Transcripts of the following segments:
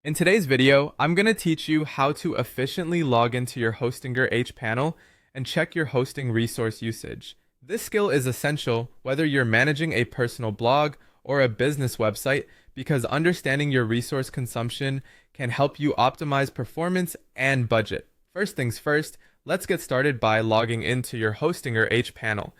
In today's video, I'm going to teach you how to efficiently log into your Hostinger hPanel and check your hosting resource usage. This skill is essential whether you're managing a personal blog or a business website because understanding your resource consumption can help you optimize performance and budget. First things first, let's get started by logging into your Hostinger hPanel.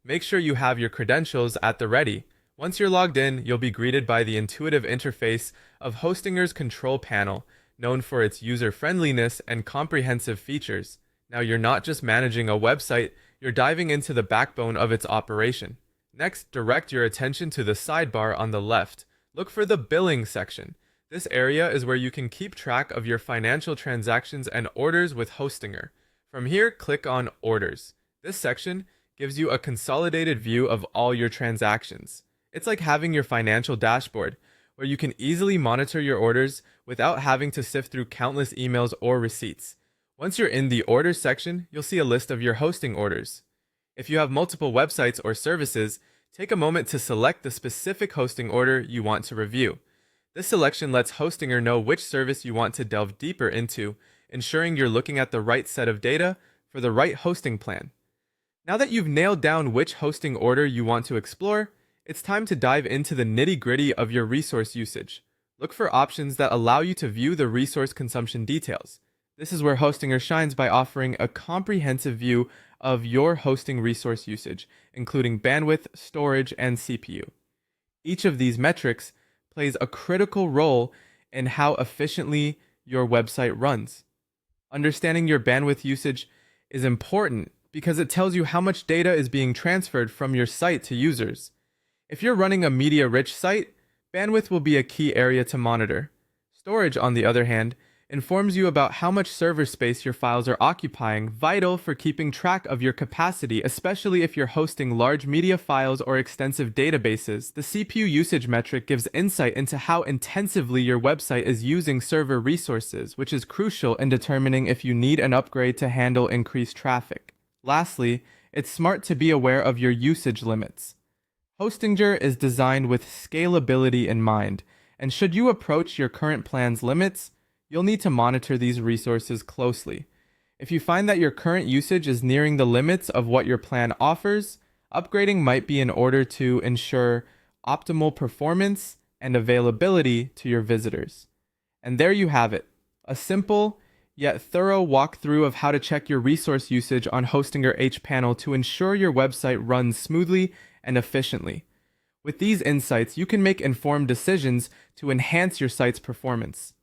Make sure you have your credentials at the ready. Once you're logged in, you'll be greeted by the intuitive interface of Hostinger's control panel, known for its user-friendliness and comprehensive features. Now, you're not just managing a website, you're diving into the backbone of its operation. Next, direct your attention to the sidebar on the left. Look for the billing section. This area is where you can keep track of your financial transactions and orders with Hostinger. From here, click on Orders. This section gives you a consolidated view of all your transactions. It's like having your financial dashboard, where you can easily monitor your orders without having to sift through countless emails or receipts. Once you're in the Orders section, you'll see a list of your hosting orders. If you have multiple websites or services, take a moment to select the specific hosting order you want to review. This selection lets Hostinger know which service you want to delve deeper into, ensuring you're looking at the right set of data for the right hosting plan. Now that you've nailed down which hosting order you want to explore, it's time to dive into the nitty-gritty of your resource usage. Look for options that allow you to view the resource consumption details. This is where Hostinger shines by offering a comprehensive view of your hosting resource usage, including bandwidth, storage, and CPU. Each of these metrics plays a critical role in how efficiently your website runs. Understanding your bandwidth usage is important because it tells you how much data is being transferred from your site to users. If you're running a media-rich site, bandwidth will be a key area to monitor. Storage, on the other hand, informs you about how much server space your files are occupying, vital for keeping track of your capacity, especially if you're hosting large media files or extensive databases. The CPU usage metric gives insight into how intensively your website is using server resources, which is crucial in determining if you need an upgrade to handle increased traffic. Lastly, it's smart to be aware of your usage limits. Hostinger is designed with scalability in mind, and should you approach your current plan's limits, you'll need to monitor these resources closely. If you find that your current usage is nearing the limits of what your plan offers, upgrading might be in order to ensure optimal performance and availability to your visitors. And there you have it, a simple yet thorough walkthrough of how to check your resource usage on Hostinger hPanel to ensure your website runs smoothly and efficiently. With these insights, you can make informed decisions to enhance your site's performance.